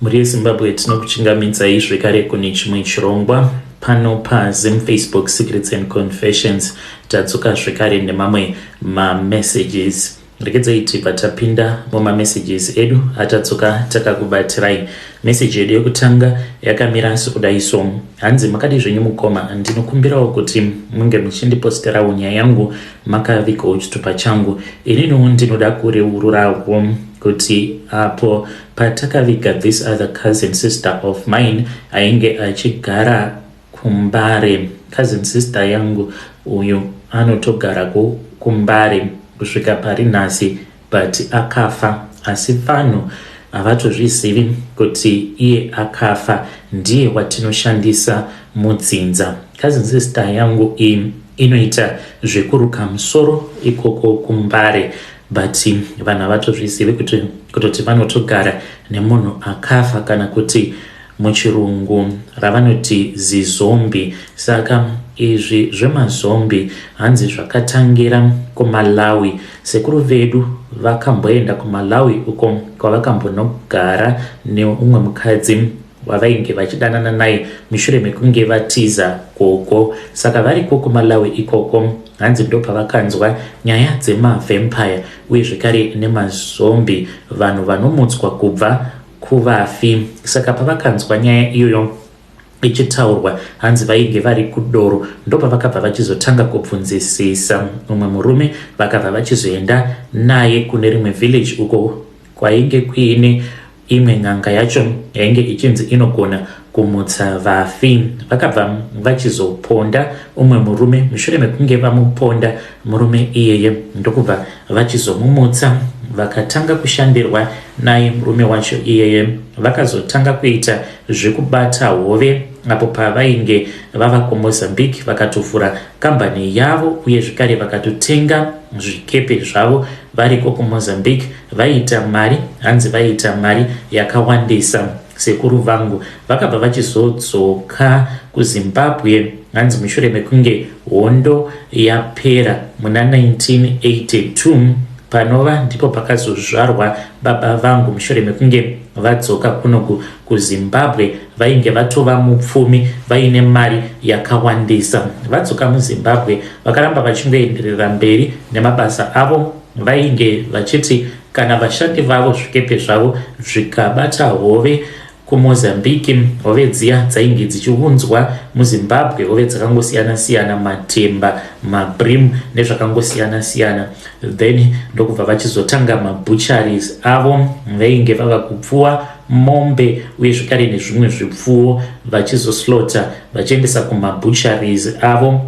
Muri Zimbabwe tinokuchingamidzai zvekare kune chimwe chirongwa pano paZim Facebook Secrets and Confessions. Tadzoka zvekare nemamwe messages. Regedzai tibva tapinda mumamessages edu atadzoka takakubatirai. Message yedu yokutanga yakamira sekudai so: hanzi makadi zvenyu mukoma, ndinokumbirawo kuti munge muchindiposterawo nyaya yangu makavikawo chitupa changu. Ininiwo ndinoda kureururawo kuti apo patakaviga this other cousin sister of mine ainge achigara kuMbare. Cousin sister yangu uyu anotogara kuMbare kusvika pari nhasi, but akafa. Asi pano havatozvizivi kuti iye akafa, ndiye watinoshandisa mudzinza. Cousin sister yangu iyi inoita zvekuruka musoro ikoko kuMbare, but vanhu havatozvizivi kutoti vanotogara nemunhu akafa, kana kuti muchirungu ravanoti zizombi. Saka izvi zvemazombi hanzi zvakatangira kuMalawi. Sekuru vedu vakamboenda kuMalawi uko kwavakambonogara neumwe mukadzi wavainge vachidanana naye mushure mekunge vatiza koko. Saka variko kuMalawi ikoko hanzi ndo pavakanzwa nyaya dzemavampire uye zvekare nemazombi, vanhu vanomutswa kubva kuvafi. Saka pavakanzwa nyaya iyoyo ichitaurwa, hanzi vainge vari kudoro, ndo pavakabva vachizotanga kubvunzisisa umwe murume, vakabva vachizoenda naye kune rimwe village uko kwainge kuine imwe n'anga yacho yainge ichinzi inogona kumutsa vafi. Vakabva vachizoponda umwe murume. Mushure mekunge vamuponda murume iyeye, ndokubva vachizomumutsa, vakatanga kushandirwa naye murume wacho iyeye. Vakazotanga kuita zvekubata hove apo pavainge vava kuMozambique, vakatovhura kambani yavo uye zvekare vakatotenga zvikepe zvavo variko kuMozambique. Vaita mari, hanzi vaita mari yakawandisa. Sekuru vangu vakabva vachizodzoka kuZimbabwe, hanzi mushure mekunge hondo yapera muna 1982. Panova ndipo pakazozvarwa baba vangu mushure mekunge vadzoka kuno kuZimbabwe. Vainge vatova mupfumi, vaine mari yakawandisa. Vadzoka muZimbabwe vakaramba vachingoenderera mberi nemabasa avo. Vainge vachiti kana vashandi vavo zvikepe zvavo zvikabata hove kuMozambique, hove dziya dzainge dzichiunzwa muZimbabwe, hove dzakangosiyana-siyana, matemba, mabrim nezvakangosiyana-siyana. Then ndokubva vachizotanga mabutcheries avo. Vainge vava kupfuwa mombe uye zvekare nezvimwe zvipfuwo vachizoslota vachiendesa kumabutcheries avo.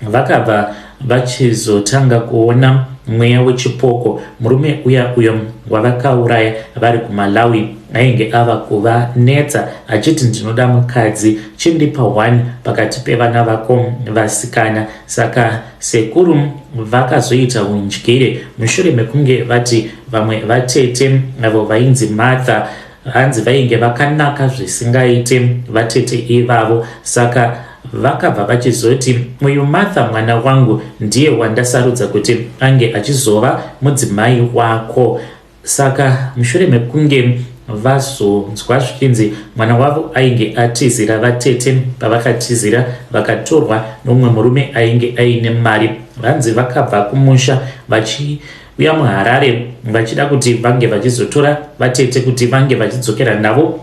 Vakabva vachizotanga kuona mweya weChipoko, murume uyo wavakauraya vari kuMalawi, ainge ava kuvanetsa achiti ndinoda mukadzi, chindipa 1 pakati pevana vako vasikana. Saka sekuru vakazoita undyire mushure mekunge vati vamwe vatete avo vainzi Martha, hanzi vainge vakanaka zvisingaite vatete ivavo. Saka vakabva vachizoti uyu Martha mwana wangu ndiye wandasarudza kuti ange achizova mudzimai wako. Saka mushure mekunge vazonzwa zvichinzi mwana wavo ainge atizira vatete, pavakatizira vakatorwa nomwe murume ainge aine mari, vanzi vakabva kumusha vachiuya muHarare vachida kuti vange vachizotora vatete kuti vange vachidzokera navo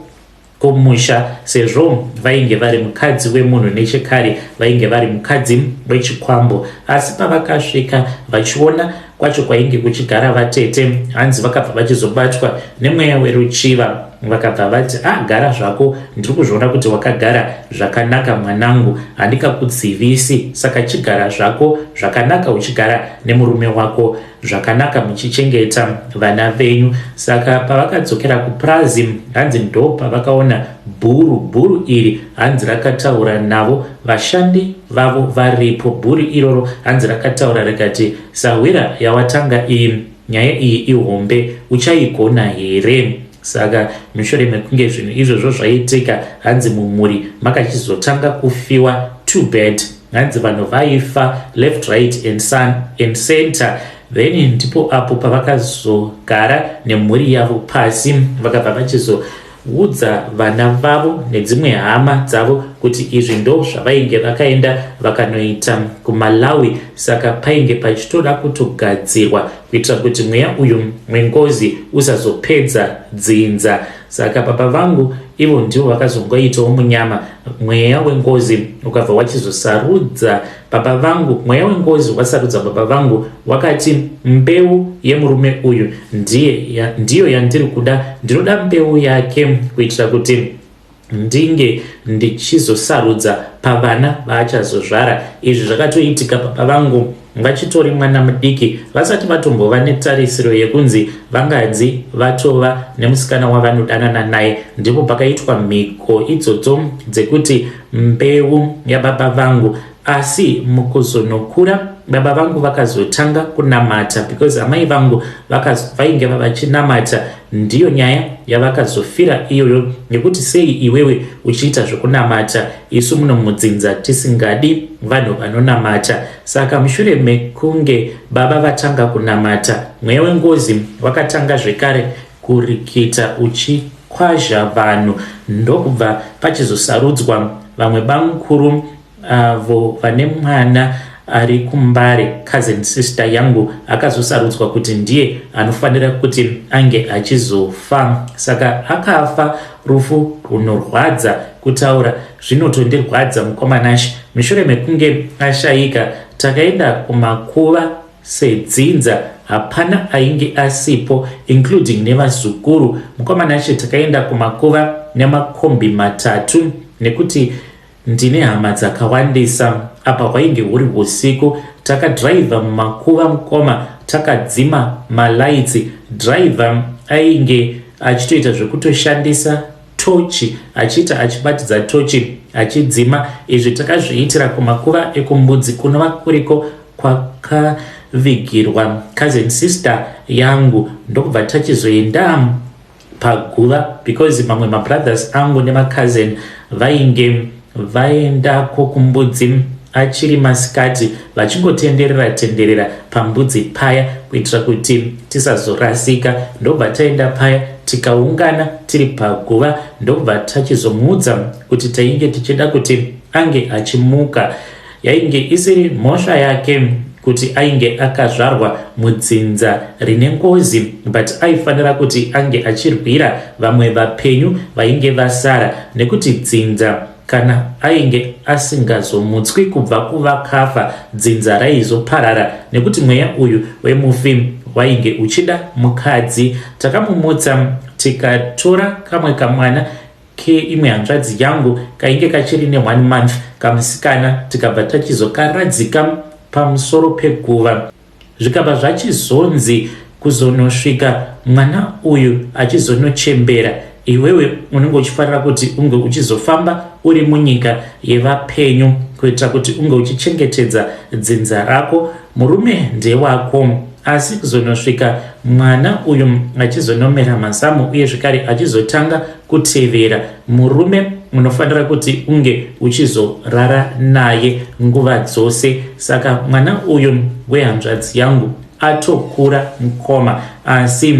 kumusha, sezvo vainge vari mukadzi wemunhu nechekare, vainge vari mukadzi wechikwambo. Asi pavakasvika vachiona kwacho kwainge kuchigara vatete, hanzi vakabva vachizobatwa nemweya weruchiva. Vakabva vati gara zvako, ndiri kuzviona kuti wakagara zvakanaka mwanangu, handikakudzivisi. Saka chigara zvako zvakanaka, uchigara nemurume wako zvakanaka, muchichengeta vana venyu. Saka pavakadzokera kuPrazi, hanzi ndo pavakaona bhuru iri, hanzi rakataura navo, vashandi vavo varipo. Bhuru iroro hanzi rakataura rikati, sahwira yawatanga iyi, nyaya iyi ihombe, uchaigona here? Saka mushure mekunge zvinhu izvozvo zvaitika, hanzi mumuri makachizotanga kufiwa 2 bed. Hanzi vanhu vaifa left, right and center. Then ndipo apo pavakazogara nemhuri yavo pasi, vakabva vachizo udza vana vavo nedzimwe hama dzavo kuti izvi ndo zvavainge vakaenda vakanoita kuMalawi, saka painge pachitoda kutogadzirwa kuitira kuti mweya uyu wengozi usazopedza dzinza. Saka baba vangu ivo ndivo vakazongoitawo munyama mweya wengozi ukabva wachizosarudza baba vangu. Mweya wengozi wasarudza baba vangu wakati mbeu yemurume uyu ndiyo yandiri kuda, ndinoda mbeu yake kuitira kuti ndinge ndichizosarudza pavana vaachazozvara. Izvi zvakatoitika baba vangu vachitori mwana mudiki, vasati vatombova netarisiro yekunzi vanganzi vatova nemusikana wavanodanana naye. Ndipo pakaitwa mhiko idzodzo dzekuti mbeu yababa vangu, asi mukuzonokura baba vangu vakazotanga kunamata, because amai vangu vainge vachinamata. Ndiyo nyaya yavakazofira iyoyo, nekuti sei iwewe uchiita zvokunamata, isu muno mudzinza tisingadi vanhu vanonamata. Saka mushure mekunge baba vatanga kunamata, mweya wengozi wakatanga zvekare kurikita uchikwazha vanhu, ndokubva pachizosarudzwa vamwe bamukuru avo vane mwana ari kuMbare, cousin sister yangu, akazosarudzwa kuti ndiye anofanira kuti ange achizofa. Saka akafa rufu runorwadza kutaura, zvinotondirwadza mukomanashi. Mushure mekunge ashayika, takaenda kumakuva sedzinza, hapana ainge asipo, including nevazukuru. Mukomanashi takaenda kumakuva nemakombi matatu, nekuti ndine hama dzakawandisa. Apa hwainge huri usiku, takadhiraivha mumakuva mukoma, takadzima malaitsi. Dhiraivha ainge achitoita zvekutoshandisa tochi, achibatidza tochi achidzima. Izvi takazviitira kumakuva ekumbudzi kunova kuriko kwakavigirwa cousin sister yangu. Ndokubva tachizoenda paguva, because mamwe mabrothers angu nemacousin vainge vaendako kumbudzi achiri masikati, vachingotenderera pambudzi paya kuitira kuti tisazorasika. Ndobva taenda paya tikaungana tiri paguva, ndobva tachizomuudza kuti tainge tichida kuti ange achimuka. Yainge isiri mhosva yake kuti ainge akazvarwa mudzinza rine ngozi, but aifanira kuti ange achirwira vamwe vapenyu vainge vasara, nekuti dzinza kana ainge asingazomutswi kubva kuvakafa, dzinza raizoparara, nekuti mweya uyu wemufi wainge uchida mukadzi. Takamumutsa tikatora kamwe kamwana keimwe hanzvadzi yangu kainge kachiri ne1 month, kamusikana, tikabva tachizokaradzika pamusoro peguva. Zvikabva zvachizonzi kuzonosvika mwana uyu achizonochembera, iwewe unenge uchifanira kuti unge uchizofamba uri munyika yevapenyu kuitira kuti unge uchichengetedza dzinza rako. Murume ndewako, asi kuzonosvika mwana uyu achizonomera mazamu uye zvekare achizotanga kutevera murume, unofanira kuti unge uchizorara naye nguva dzose. Saka mwana uyu wehanzvadzi yangu atokura mukoma, asi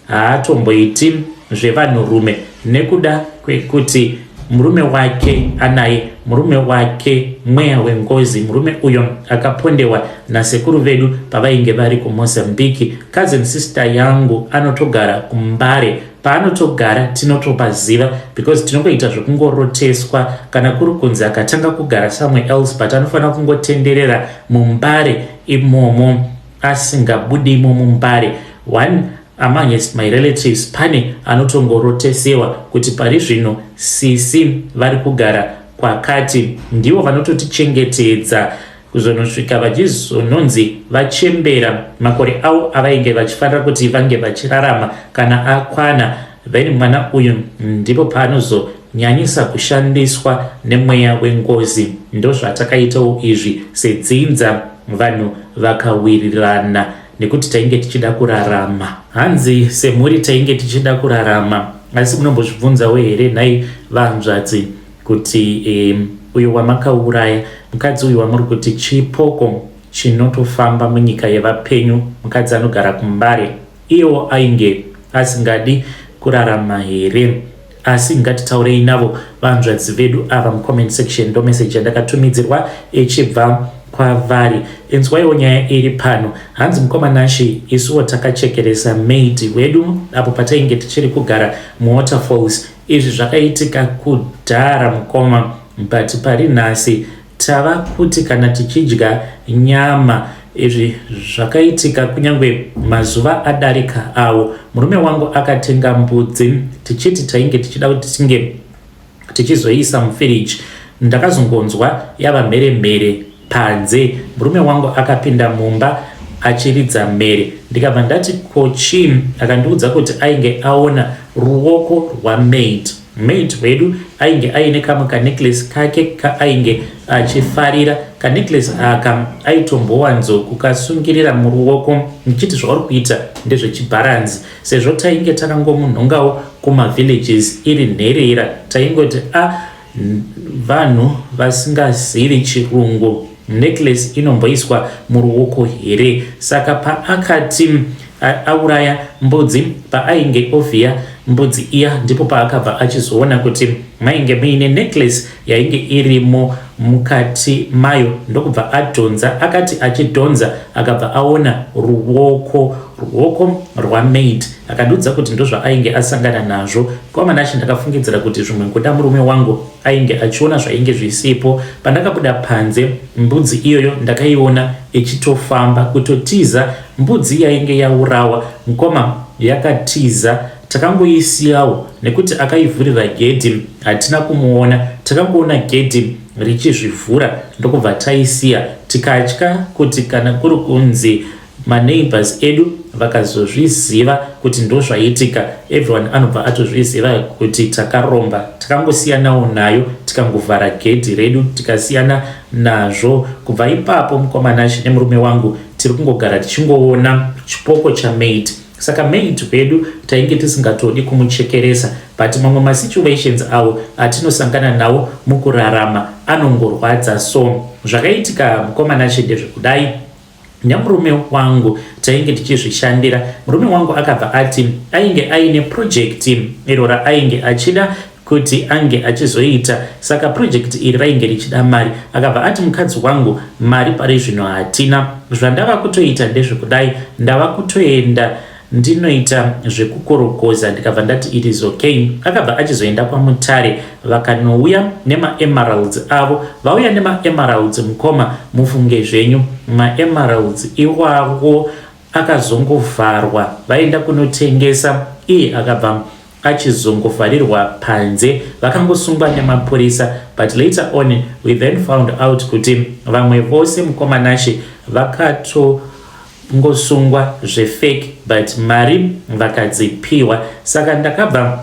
haatomboiti zvevanhurume nekuda kwekuti murume wake anaye, murume wake mweya wengozi. Murume uyo akapondewa nasekuru vedu pavainge vari kuMozambique. Cousin sister yangu anotogara kuMbare. Paanotogara tinotopaziva, because tinongoita zvekungoroteswa. Kana kuri kunzi akatanga kugara somewhere else, but anofanira kungotenderera muMbare imomo, asingabudimo muMbare. One amongst my relatives pane anotongorotesewa kuti pari zvino sisi vari kugara kwakati, ndivo vanototichengetedza kuzonosvika vachizononzi vachembera makore avo avainge vachifanira kuti vange vachirarama kana akwana. Then mwana uyu ndipo paanozonyanyisa kushandiswa nemweya wengozi. Ndo zvatakaitawo izvi sedzinza, vanhu vakawirirana nekuti tainge tichida kurarama. Hanzi semhuri tainge tichida kurarama, asi munombozvibvunzawo here nhai vahanzvadzi kuti uyu wamakauraya, mukadzi uyu wamuri kuti Chipoko chinotofamba munyika yevapenyu, mukadzi anogara kuMbare, iwo ainge asingadi kurarama here? asi ngatitaurei navo vanzvadzi vedu ava mucomment section. Ndo message yandakatumidzirwa ichibva kwavari. Inzwaiwo nyaya iri pano. Hanzi mukomanashi isuwo takachekeresa maid wedu apo patainge tichiri kugara muwaterfalls. Izvi zvakaitika kudhara mukoma, but pari nhasi tava kuti kana tichidya nyama. Izvi zvakaitika kunyangwe mazuva adarika awo. Murume wangu akatenga mbudzi tichiti tainge tichida kuti tinge tichizoisa mufiriji. Ndakazongonzwa yava mhere panze. Murume wangu akapinda mumba achiridza mhere. Ndikabva ndati kochi, akandiudza kuti ainge aona ruoko rwamaid. Maid wedu ainge aine kamwe kanecklace kake kaainge achifarira. Kanecklace aka aitombowanzo kukasungirira muruoko. Ndichiti zvauri kuita ndezvechibharanzi, sezvo tainge takangomunhongawo kumavillages iri nherera. Taingoti vanhu vasingazivi chirungu, necklace inomboiswa muruoko here. Saka paakati auraya mbudzi, paainge ovhiya mbudzi iya, ndipo paakabva achizoona kuti mainge muine necklace yainge irimo mukati mayo. Ndokubva adhonza. Akati achidhonza akabva aona ruoko rwamaid. Akandiudza kuti ndozvaainge asangana nazvo. Kwamanashi ndakafungidzira kuti zvimwe kuda murume wangu ainge achiona zvainge zvisipo. Pandakabuda panze, mbudzi iyoyo ndakaiona ichitofamba kutotiza. Mbudzi yainge yaurawa, mukoma yakatiza. Takangoisiyawo nekuti akaivhurira gedhi, hatina kumuona. Takangoona gedhi richizvivhura, ndokubva taisiya. Tikatya kuti kana kuri kunzi maneighbors edu vakazozviziva kuti ndozvaitika, everyone anobva atozviziva kuti takaromba. Takangosiyanawo nayo, tikangovhara gedhi redu tikasiyana nazvo. Kubva ipapo mukomanashi nemurume wangu tiri kungogara tichingoona chipoko chamaid. Saka maid wedu tainge tisingatodi kumuchekeresa, but mamwe masituations awo atinosangana nawo mukurarama anongorwadza. So zvakaitika mukomanashi ndezvekudai. Nyamurume wangu tainge tichizvishandira. Murume wangu akabva ati ainge aine project iro raainge achida kuti ange achizoita. Saka project iri rainge richida mari. Akabva ati mukadzi wangu, mari pari zvino hatina. Zvandava kutoita ndezvekudai, ndava kutoenda ndinoita zvekukorokoza. Ndikabva ndati it is okay. Akabva achizoenda kwamutare vakanouya nema-emeralds avo. Vauya nema-emeralds mukoma, mufunge zvenyu. Ma-emeralds iwawo akazongovharwa, vaenda kunotengesa. Iye akabva achizongovharirwa panze, vakangosungwa nemapurisa. But later on we then found out kuti vamwe vose mukomanashi vakatongosungwa zvefake, but mari vakadzipiwa. Saka ndakabva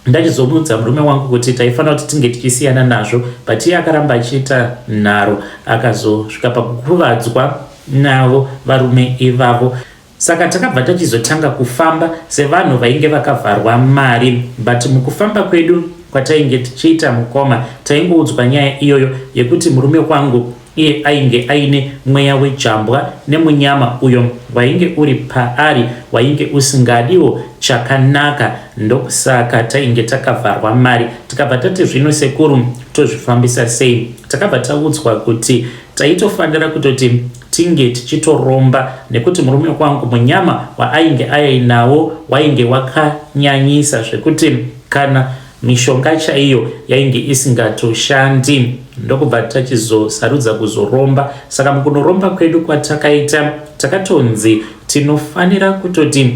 ndachizomudza murume wangu kuti taifanira kuti tinge tichisiyana nazvo, but iye akaramba achiita nharo, akazosvika pakukuvadzwa navo varume ivavo. Saka takabva tachizotanga kufamba sevanhu vainge vakavharwa mari. But mukufamba kwedu kwatainge tichiita mukoma, taingoudzwa nyaya iyoyo yekuti murume wangu iye ainge aine mweya wejambwa nemunyama uyo wainge uri paari, wainge usingadiwo chakanaka. Ndokusaka tainge takavharwa mari. Tikabva tati zvino sekuru tozvifambisa sei? Takabva taudzwa kuti taitofanira kutoti tinge tichitoromba, nekuti murume wangu munyama waainge ainawo wainge wakanyanyisa zvekuti kana mishonga chaiyo yainge isingatoshandi. Ndokubva tachizosarudza kuzoromba. Saka mukunoromba kwedu kwatakaita, takatonzi tinofanira kutoti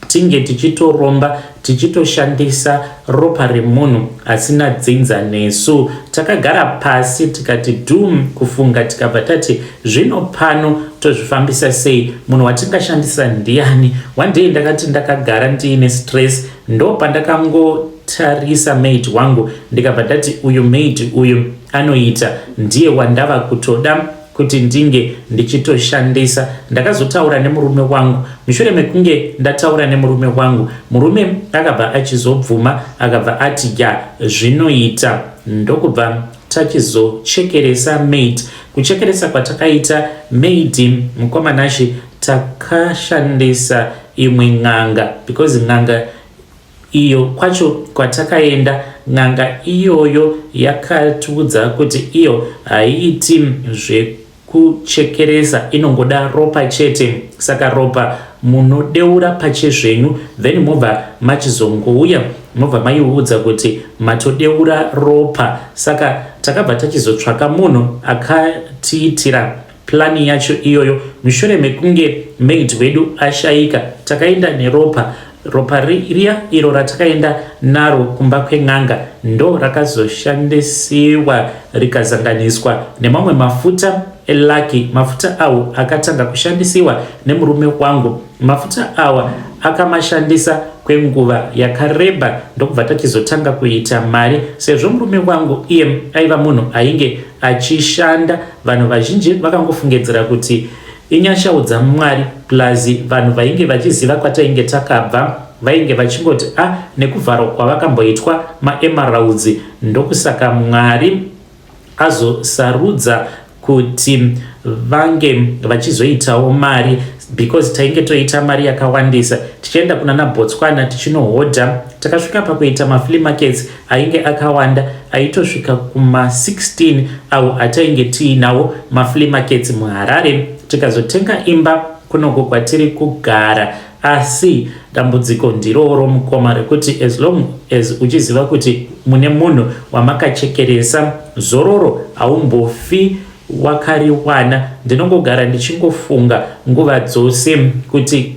tinge tichitoromba tichitoshandisa ropa remunhu asina dzinza nesu. Takagara pasi tikati dhum kufunga, tikabva tati zvino pano tozvifambisa sei? Munhu watingashandisa ndiani? One day ndakati ndakagara ndiine stress, ndo pandakangotarisa maid wangu, ndikabva ndati uyu maid uyu anoita ndiye wandava kutoda kuti ndinge ndichitoshandisa. Ndakazotaura nemurume wangu. Mushure mekunge ndataura nemurume wangu, murume akabva achizobvuma, akabva ati ya zvinoita. Ndokubva tachizochekeresa maid. Kuchekeresa kwatakaita maid mukomanashi takashandisa imwe ng'anga, because ng'anga iyo kwacho kwatakaenda n'anga iyoyo yakatiudza kuti iyo haiiti zvekuchekeresa, inongoda ropa chete. Saka ropa munodeura pachezvenyu, then mobva machizongouya mobva maiudza kuti matodeura ropa. Saka takabva tachizotsvaka munhu akatiitira plani yacho iyoyo. Mushure mekunge maid wedu ashaika, takaenda neropa. Ropa riya iro ratakaenda naro kumba kwen'anga ndo rakazoshandisiwa rikazanganiswa nemamwe mafuta elaki. Mafuta awo akatanga kushandisiwa nemurume wangu. Mafuta awa akamashandisa kwenguva yakareba ndokubva tachizotanga kuita mari, sezvo murume wangu iye aiva munhu ainge achishanda. Vanhu vazhinji vakangofungidzira kuti inyashaudza Mwari, plus vanhu vainge vachiziva kwatainge takabva vainge vachingoti nekuvharwa kwavakamboitwa maemeralds ndokusaka Mwari azosarudza kuti vange vachizoitawo mari, because tainge toita mari yakawandisa tichienda kuna Botswana tichinohodha. Takasvika pakuita maflea markets ainge akawanda, aitosvika kuma 16 awo atainge tiinawo maflea markets muHarare. Tikazotenga imba kunoko kwatiri kugara, asi dambudziko ndiroro mukoma rekuti as long as uchiziva kuti mune munhu wamakachekeresa, zororo haumbofi wakariwana. Ndinongogara ndichingofunga nguva dzose kuti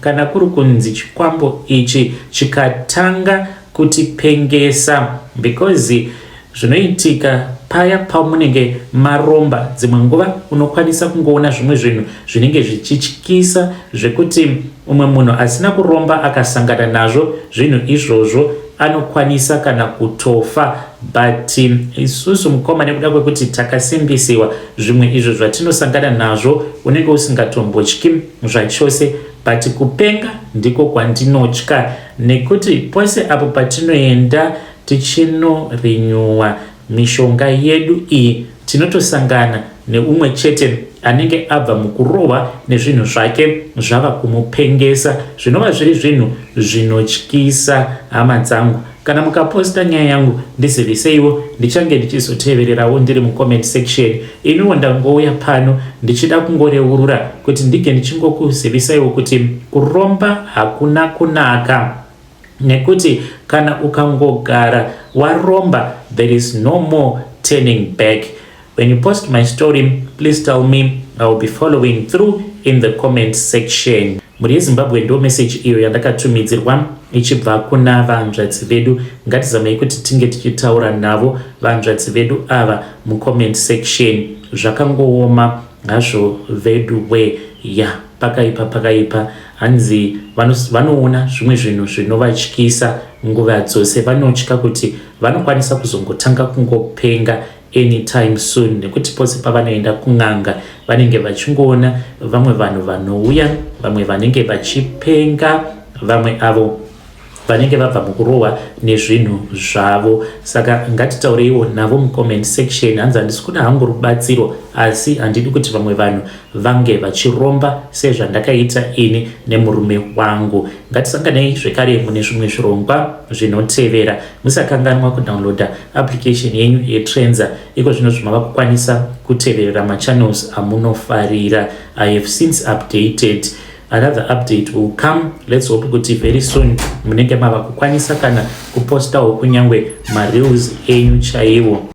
kana kuri kunzi chikwambo ichi chikatanga kutipengesa, because zvinoitika paya pamunenge maromba, dzimwe nguva unokwanisa kungoona zvimwe zvinhu zvinenge zvichityisa zvekuti umwe munhu asina kuromba akasangana nazvo zvinhu izvozvo anokwanisa kana kutofa. But isusu mukoma nekuda kwekuti takasimbisiwa, zvimwe izvo zvatinosangana nazvo unenge usingatombotyi zvachose, but kupenga ndiko kwandinotya, nekuti pose apo patinoenda tichinorenyuwa mishonga yedu iyi tinotosangana neumwe chete anenge abva mukurohwa nezvinhu zvake zvava kumupengesa, zvinova zviri zvinhu zvinotyisa. Hama dzangu, kana mukaposta nyaya yangu ndiziviseiwo, ndichange ndichizotevererawo ndiri mucomment section. Iniwo ndangouya pano ndichida kungoreurura kuti ndige ndichingokuzivisaiwo kuti kuromba hakuna kunaka, nekuti kana ukangogara waromba, there is no more turning back. When you post my story, please tell me, I will be following through in the comment section. Muri Zimbabwe ndo message iyo yandakatumidzirwa ichibva kuna vanzvadzi vedu. Ngatizamei kuti tinge tichitaura navo vanzvadzi vedu ava mucomment section. Zvakangooma hazvo vedu we pakaipa hanzi vanoona zvimwe zvinhu zvinovatyisa nguva dzose. Vanotya kuti vanokwanisa kuzongotanga kungopenga anytime soon, nekuti pose pavanoenda kun'anga vanenge vachingoona vamwe vanhu vanouya, vamwe vanenge vachipenga, vamwe avo vanenge vabva mukurohwa nezvinhu zvavo. Saka ngatitaureiwo navo mucomment section. Hanzi handisi kuda hangu rubatsiro, asi handidi kuti vamwe vanhu vange vachiromba sezvandakaita ini nemurume wangu. Ngatisanganei zvekare mune zvimwe zvirongwa zvinotevera. Musakanganwa kudownloada application yenyu yeTrenza, iko zvino zvimava kukwanisa kuteverera machannels amunofarira. I have since updated. Another update will come. Let's hope kuti very soon munenge mava kukwanisa kana kupostawo kunyangwe mareels enyu chaiwo.